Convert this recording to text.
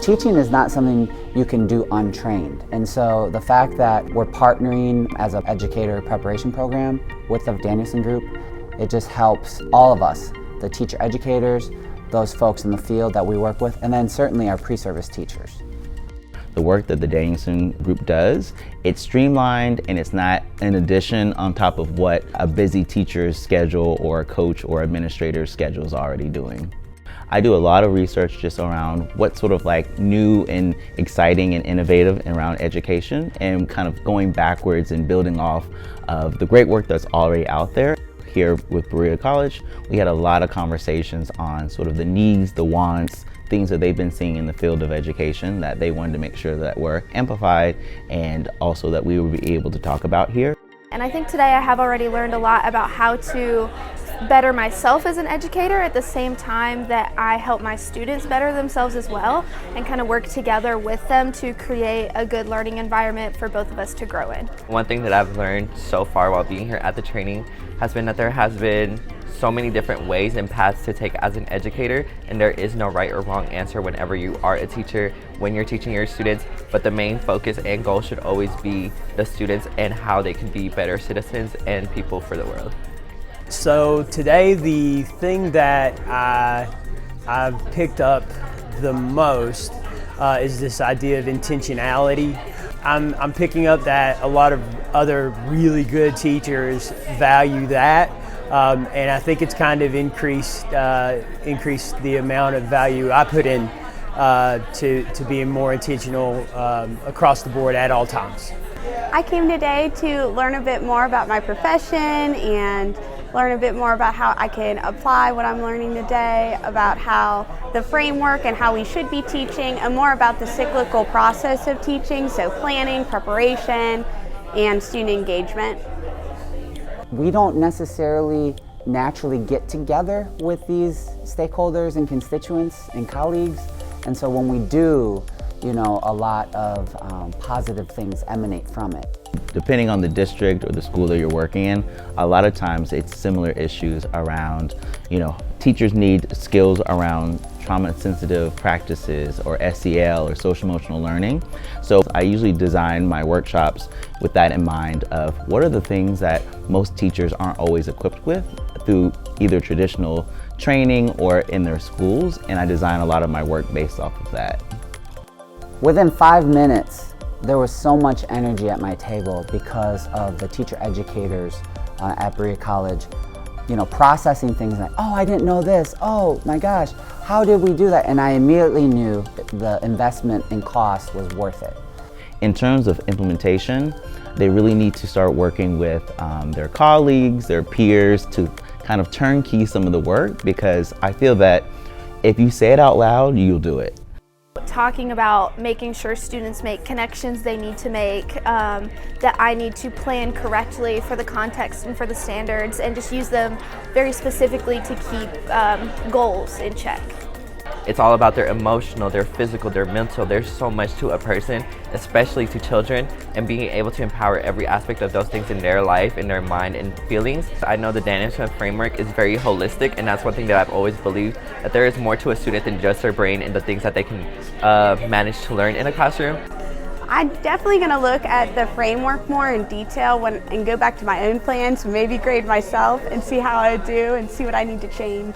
teaching is not something you can do untrained. And so the fact that we're partnering as an educator preparation program with the Danielson Group, it just helps all of us, the teacher educators, those folks in the field that we work with, and then certainly our pre-service teachers. The work that the Danielson Group does, it's streamlined and it's not an addition on top of what a busy teacher's schedule or a coach or administrator's schedule is already doing. I do a lot of research just around what's sort of like new and exciting and innovative around education, and kind of going backwards and building off of the great work that's already out there. Here with Berea College, we had a lot of conversations on sort of the needs, the wants, things that they've been seeing in the field of education that they wanted to make sure that were amplified and also that we would be able to talk about here. And I think today I have already learned a lot about how to better myself as an educator at the same time that I help my students better themselves as well, and kind of work together with them to create a good learning environment for both of us to grow in. One thing that I've learned so far while being here at the training has been that there has been so many different ways and paths to take as an educator, and there is no right or wrong answer whenever you are a teacher, when you're teaching your students, but the main focus and goal should always be the students and how they can be better citizens and people for the world. So today the thing that I've picked up the most is this idea of intentionality. I'm picking up that a lot of other really good teachers value that. And I think it's kind of increased the amount of value I put in to being more intentional across the board at all times. I came today to learn a bit more about my profession and learn a bit more about how I can apply what I'm learning today, about how the framework and how we should be teaching, and more about the cyclical process of teaching, so planning, preparation, and student engagement. We don't necessarily naturally get together with these stakeholders and constituents and colleagues, and so when we do, a lot of positive things emanate from it. Depending on the district or the school that you're working in, a lot of times it's similar issues around, teachers need skills around trauma-sensitive practices or SEL or social-emotional learning. So I usually design my workshops with that in mind of what are the things that most teachers aren't always equipped with through either traditional training or in their schools, and I design a lot of my work based off of that. Within 5 minutes, there was so much energy at my table because of the teacher educators at Berea College, processing things like, oh, I didn't know this, oh my gosh, how did we do that? And I immediately knew the investment in cost was worth it. In terms of implementation, they really need to start working with their colleagues, their peers, to kind of turnkey some of the work, because I feel that if you say it out loud, you'll do it. Talking about making sure students make connections they need to make, that I need to plan correctly for the context and for the standards, and just use them very specifically to keep goals in check. It's all about their emotional, their physical, their mental. There's so much to a person, especially to children, and being able to empower every aspect of those things in their life, in their mind and feelings. I know the Danielson framework is very holistic, and that's one thing that I've always believed, that there is more to a student than just their brain and the things that they can manage to learn in a classroom. I'm definitely going to look at the framework more in detail and go back to my own plans, so maybe grade myself and see how I do and see what I need to change.